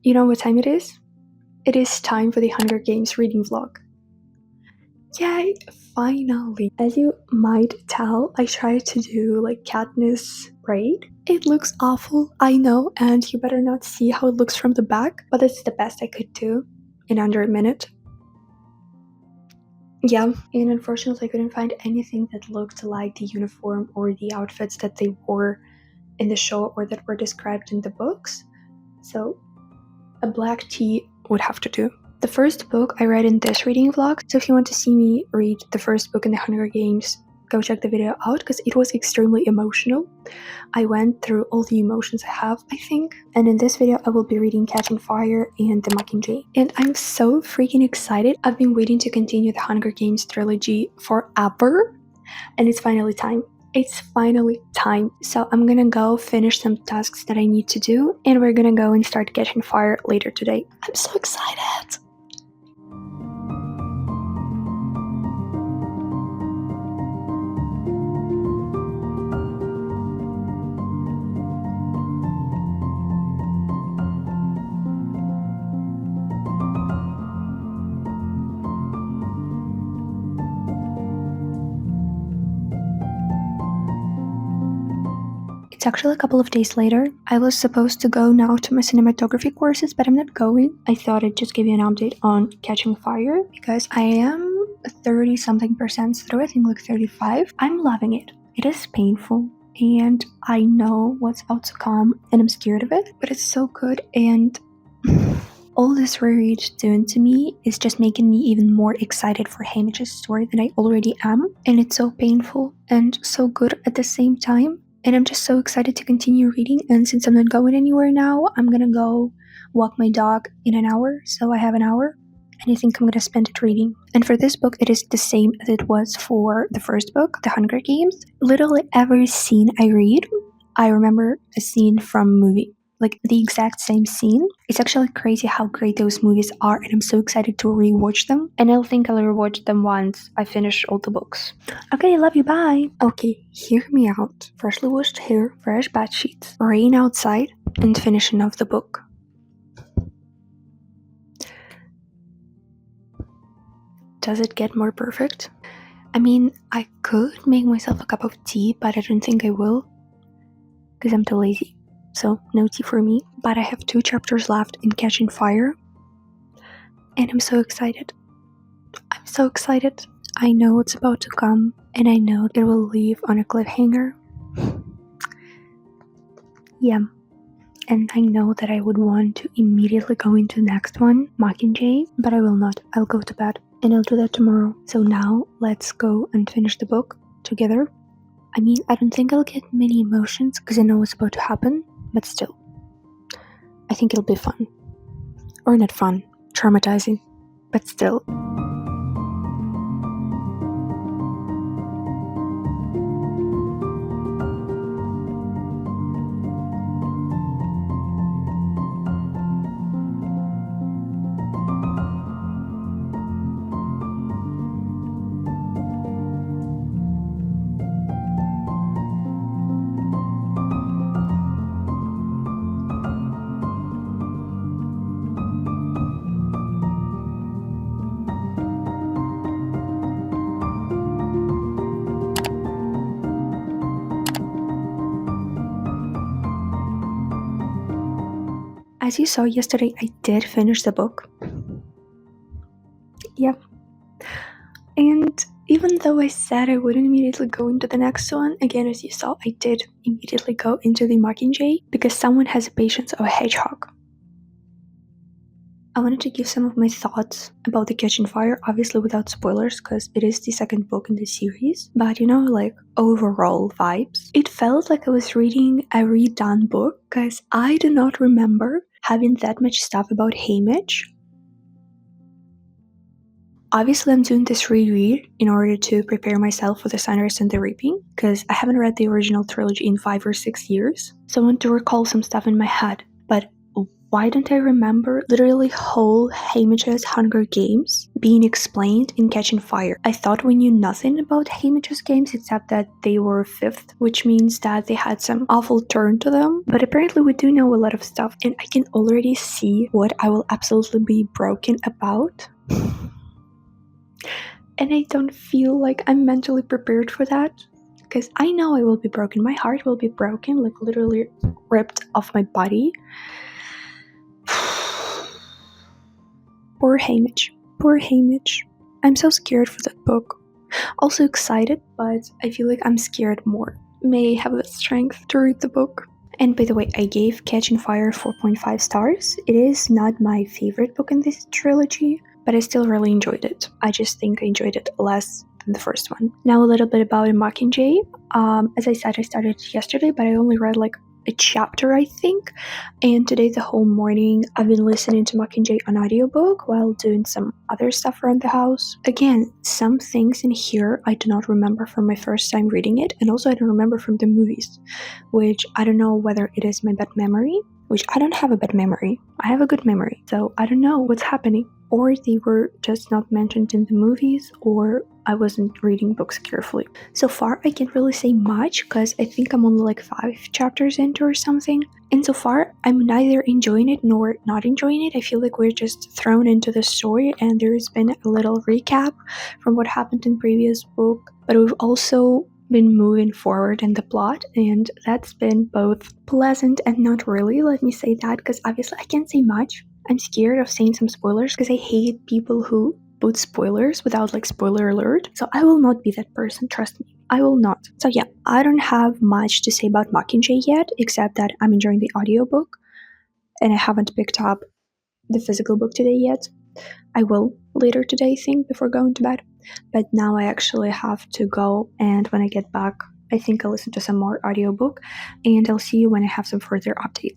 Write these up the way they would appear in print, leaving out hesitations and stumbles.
You know what time it is? It is time for the Hunger Games reading vlog. Yay, finally! As you might tell, I tried to do like Katniss braid. It looks awful, I know, and you better not see how it looks from the back, but it's the best I could do in under a minute. Yeah, and unfortunately I couldn't find anything that looked like the uniform or the outfits that they wore in the show or that were described in the books. So a black tee would have to do. The first book I read in this reading vlog, so if you want to see me read the first book in the Hunger Games, go check the video out because it was extremely emotional. I went through all the emotions I have, I think. And in this video, I will be reading Catching Fire and The Mockingjay. And I'm so freaking excited. I've been waiting to continue the Hunger Games trilogy forever, and it's finally time. It's finally time. So I'm gonna go finish some tasks that I need to do, and we're gonna go and start Catching Fire later today. I'm so excited! It's actually a couple of days later. I was supposed to go now to my cinematography courses, but I'm not going. I thought I'd just give you an update on Catching Fire because I am 30-something% through, I think like 35. I'm loving it. It is painful and I know what's about to come and I'm scared of it, but it's so good. And all this reread doing to me is just making me even more excited for Hamish's story than I already am. And it's so painful and so good at the same time. And I'm just so excited to continue reading, and since I'm not going anywhere now, I'm gonna go walk my dog in an hour, so I have an hour, and I think I'm gonna spend it reading. And for this book, it is the same as it was for the first book, The Hunger Games. Literally every scene I read, I remember a scene from a movie. Like the exact same scene. It's actually crazy how great those movies are, and I'm so excited to rewatch them. And I think I'll rewatch them once I finish all the books. Okay, love you, bye! Okay, hear me out. Freshly washed hair, fresh bed sheets, rain outside, and finishing off the book. Does it get more perfect? I mean, I could make myself a cup of tea, but I don't think I will. Because I'm too lazy. So, no tea for me. But I have 2 chapters left in Catching Fire. And I'm so excited. I'm so excited. I know what's about to come. And I know it will leave on a cliffhanger. Yeah. And I know that I would want to immediately go into the next one, Mockingjay. But I will not. I'll go to bed. And I'll do that tomorrow. So now, let's go and finish the book together. I mean, I don't think I'll get many emotions because I know what's about to happen. But still, I think it'll be fun. Or not fun, traumatizing, but still. As you saw yesterday, I did finish the book. Yep. And even though I said I wouldn't immediately go into the next one, again, as you saw, I did immediately go into the Mockingjay because someone has the patience of a hedgehog. I wanted to give some of my thoughts about the Catching Fire, obviously without spoilers because it is the second book in the series, but you know, like overall vibes. It felt like I was reading a redone book because I do not remember having that much stuff about Hamish. Obviously, I'm doing this reread in order to prepare myself for the Sunrise and the Reaping because I haven't read the original trilogy in 5 or 6 years, so I want to recall some stuff in my head. But why don't I remember literally whole Haymitch's Hunger Games being explained in Catching Fire? I thought we knew nothing about Haymitch's games except that they were fifth, which means that they had some awful turn to them. But apparently we do know a lot of stuff, and I can already see what I will absolutely be broken about. And I don't feel like I'm mentally prepared for that, because I know I will be broken. My heart will be broken, like literally ripped off my body. Poor Haymitch. Poor Haymitch. I'm so scared for that book. Also excited, but I feel like I'm scared more. May I have the strength to read the book. And by the way, I gave Catching Fire 4.5 stars. It is not my favorite book in this trilogy, but I still really enjoyed it. I just think I enjoyed it less than the first one. Now a little bit about Mockingjay. As I said, I started yesterday, but I only read like a chapter, I think, and today the whole morning I've been listening to Mockingjay on audiobook while doing some other stuff around the house. Again, some things in here I do not remember from my first time reading it, and also I don't remember from the movies, which I don't know whether it is my bad memory, which I don't have a bad memory. I have a good memory, so I don't know what's happening. Or they were just not mentioned in the movies, or I wasn't reading books carefully. So far, I can't really say much because I think I'm only like 5 chapters into or something. And so far, I'm neither enjoying it nor not enjoying it. I feel like we're just thrown into the story and there's been a little recap from what happened in previous book. But we've also been moving forward in the plot, and that's been both pleasant and not really. Let me say that, because obviously I can't say much. I'm scared of saying some spoilers because I hate people who put spoilers without like spoiler alert. So I will not be that person, trust me. I will not. So yeah, I don't have much to say about Mockingjay yet, except that I'm enjoying the audiobook and I haven't picked up the physical book today yet. I will later today, I think, before going to bed. But now I actually have to go, and when I get back, I think I'll listen to some more audiobook, and I'll see you when I have some further updates.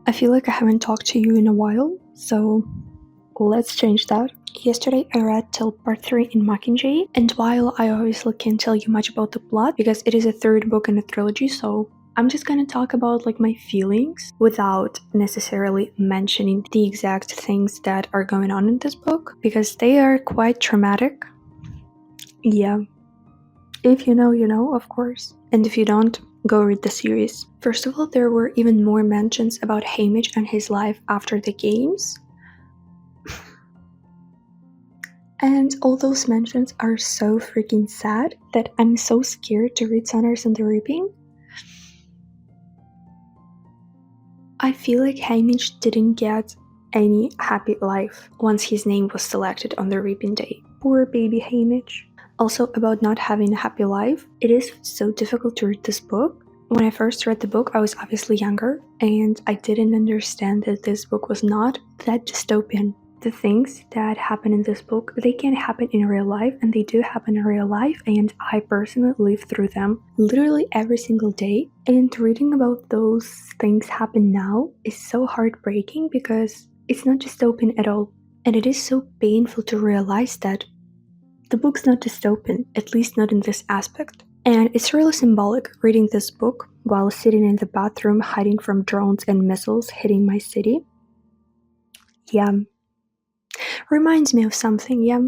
I feel like I haven't talked to you in a while, so let's change that. Yesterday I read till part 3 in Mockingjay, and while I obviously can't tell you much about the plot because it is a third book in a trilogy, so I'm just gonna talk about like my feelings without necessarily mentioning the exact things that are going on in this book, because they are quite traumatic. Yeah. If you know, you know, of course. And if you don't, go read the series. First of all, there were even more mentions about Haymitch and his life after the games. And all those mentions are so freaking sad that I'm so scared to read Sunners and the Reaping. I feel like Haymitch didn't get any happy life once his name was selected on the Reaping Day. Poor baby Haymitch. Also, about not having a happy life, it is so difficult to read this book. When I first read the book, I was obviously younger, and I didn't understand that this book was not that dystopian. The things that happen in this book, they can happen in real life, and they do happen in real life, and I personally live through them literally every single day. And reading about those things happen now is so heartbreaking because it's not dystopian at all. And it is so painful to realize that the book's not dystopian, at least not in this aspect. And it's really symbolic reading this book while sitting in the bathroom hiding from drones and missiles hitting my city. Yeah. Reminds me of something, yeah.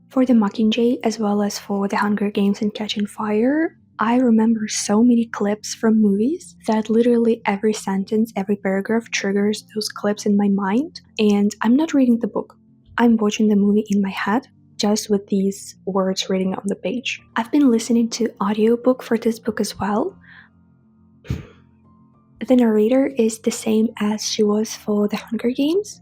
For the Mockingjay as well as for the Hunger Games and Catching Fire, I remember so many clips from movies that literally every sentence, every paragraph triggers those clips in my mind. And I'm not reading the book. I'm watching the movie in my head, just with these words written on the page. I've been listening to audiobook for this book as well. The narrator is the same as she was for the Hunger Games,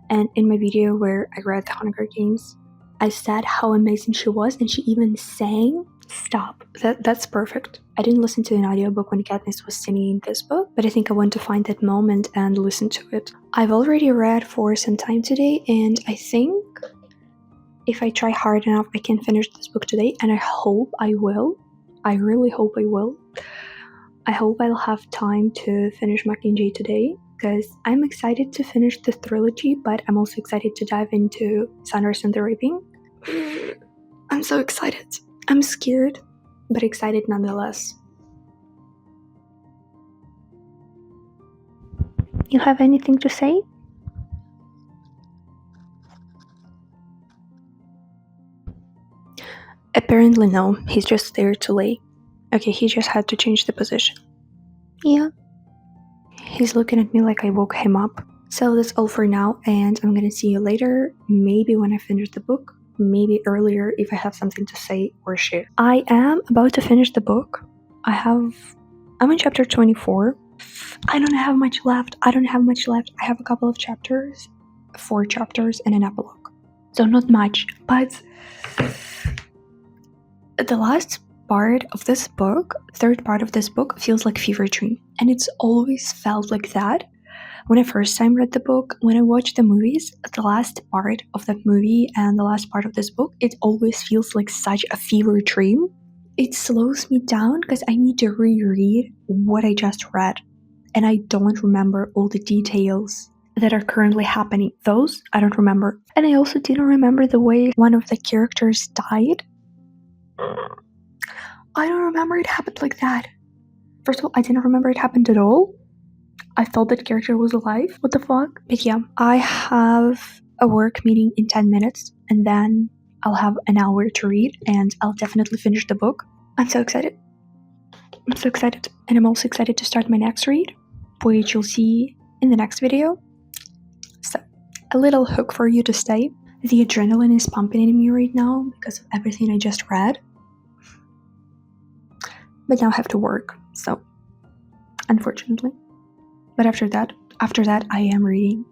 and in my video where I read the Hunger Games, I said how amazing she was, and she even sang Stop. That's perfect. I didn't listen to an audiobook when Katniss was singing this book, but I think I want to find that moment and listen to it. I've already read for some time today, and I think if I try hard enough, I can finish this book today, and I hope I will. I really hope I will. I hope I'll have time to finish Mockingjay today, because I'm excited to finish the trilogy, but I'm also excited to dive into Sunrise and the Reaping. I'm so excited. I'm scared, but excited nonetheless. You have anything to say? Apparently no, he's just there to lay. Okay, he just had to change the position. Yeah. He's looking at me like I woke him up. So that's all for now, and I'm gonna see you later, maybe when I finish the book, maybe earlier if I have something to say or share. I am about to finish the book. I'm in chapter 24. I don't have much left. I have a couple of chapters, 4 chapters and an epilogue. So not much, but the last part of this book, third part of this book, feels like fever dream. And it's always felt like that. When I first time read the book, when I watched the movies, the last part of that movie and the last part of this book, it always feels like such a fever dream. It slows me down because I need to reread what I just read. And I don't remember all the details that are currently happening. Those I don't remember. And I also didn't remember the way one of the characters died. I don't remember it happened like that. First of all, I didn't remember it happened at all. I thought that character was alive. What the fuck? But yeah, I have a work meeting in 10 minutes, and then I'll have an hour to read, and I'll definitely finish the book. I'm so excited. And I'm also excited to start my next read, which you'll see in the next video. So, a little hook for you to stay. The adrenaline is pumping in me right now because of everything I just read. But now I have to work, so unfortunately. But after that, I am reading.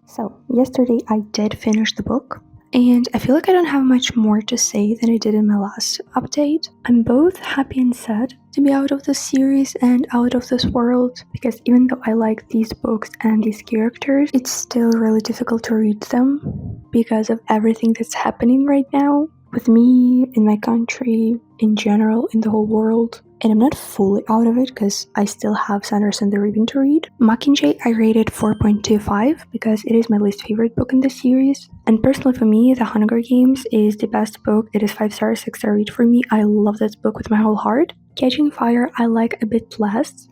So, yesterday I did finish the book, and I feel like I don't have much more to say than I did in my last update. I'm both happy and sad to be out of this series and out of this world, because even though I like these books and these characters, it's still really difficult to read them because of everything that's happening right now with me, in my country, in general, in the whole world. And I'm not fully out of it because I still have Sunrise and the Reaping to read. Mockingjay I rated 4.25 because it is my least favorite book in the series. And personally for me, The Hunger Games is the best book. It is 5-star, 6-star read for me. I love this book with my whole heart. Catching Fire I like a bit less.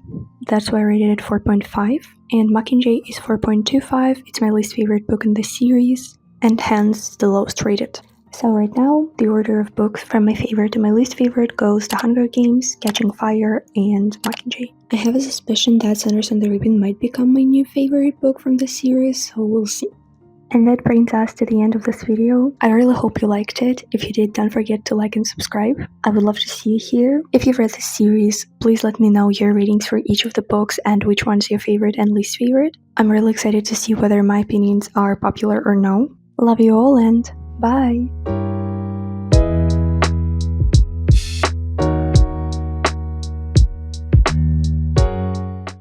That's why I rated it 4.5. And Mockingjay is 4.25. It's my least favorite book in the series, and hence the lowest rated. So right now, the order of books from my favorite to my least favorite goes The Hunger Games, Catching Fire, and Mockingjay. I have a suspicion that Sunrise and the Reaping might become my new favorite book from the series, so we'll see. And that brings us to the end of this video. I really hope you liked it. If you did, don't forget to like and subscribe. I would love to see you here. If you've read this series, please let me know your ratings for each of the books and which one's your favorite and least favorite. I'm really excited to see whether my opinions are popular or no. Love you all, and bye!